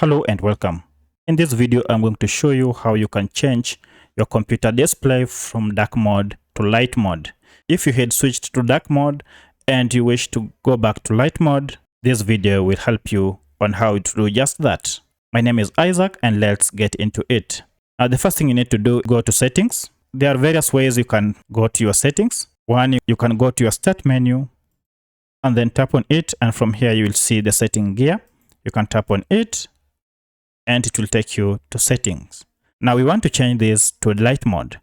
Hello and welcome. In this video, I'm going to show you how you can change your computer display from dark mode to light mode. If you had switched to dark mode and you wish to go back to light mode, this video will help you on how to do just that. My name is Isaac and let's get into it. Now, the first thing you need to do is go to settings. There are various ways you can go to your settings. One, you can go to your start menu and then tap on it, and from here you will see the setting gear. You can tap on it and it will take you to settings. Now we want to change this to light mode.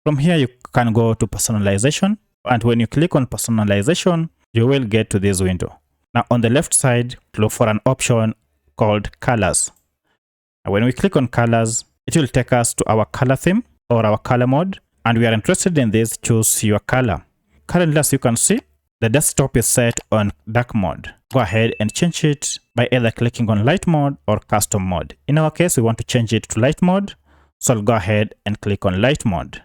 From here you can go to personalization, and when you click on personalization, you will get to this window. Now on the left side, look for an option called colors. Now when we click on colors, it will take us to our color theme or our color mode, and we are interested in this. Choose your color. Currently, as you can see, the desktop is set on dark mode. Go ahead and change it by either clicking on light mode or custom mode. In our case, we want to change it to light mode, so I'll go ahead and click on light mode.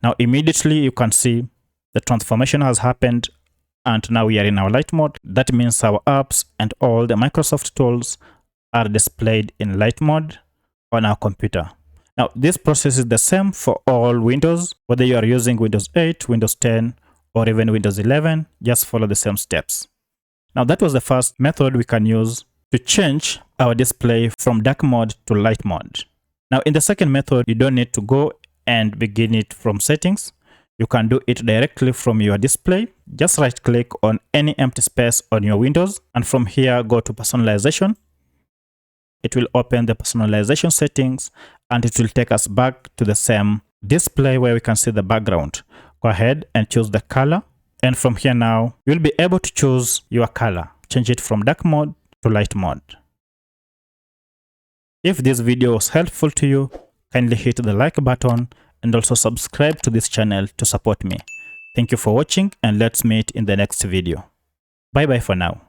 Now immediately you can see the transformation has happened, and now we are in our light mode. That means our apps and all the Microsoft tools are displayed in light mode on our computer. Now, this process is the same for all Windows, whether you are using Windows 8, Windows 10, or even Windows 11, just follow the same steps. Now, that was the first method we can use to change our display from dark mode to light mode. Now, in the second method, you don't need to go and begin it from settings. You can do it directly from your display. Just right click on any empty space on your Windows, and from here, go to personalization. It will open the personalization settings, and it will take us back to the same display where we can see the background. Go ahead and choose the color, and from here now you'll be able to choose your color. Change it from dark mode to light mode. If this video was helpful to you, kindly hit the like button and also subscribe to this channel to support me. Thank you for watching, and let's meet in the next video. Bye bye for now.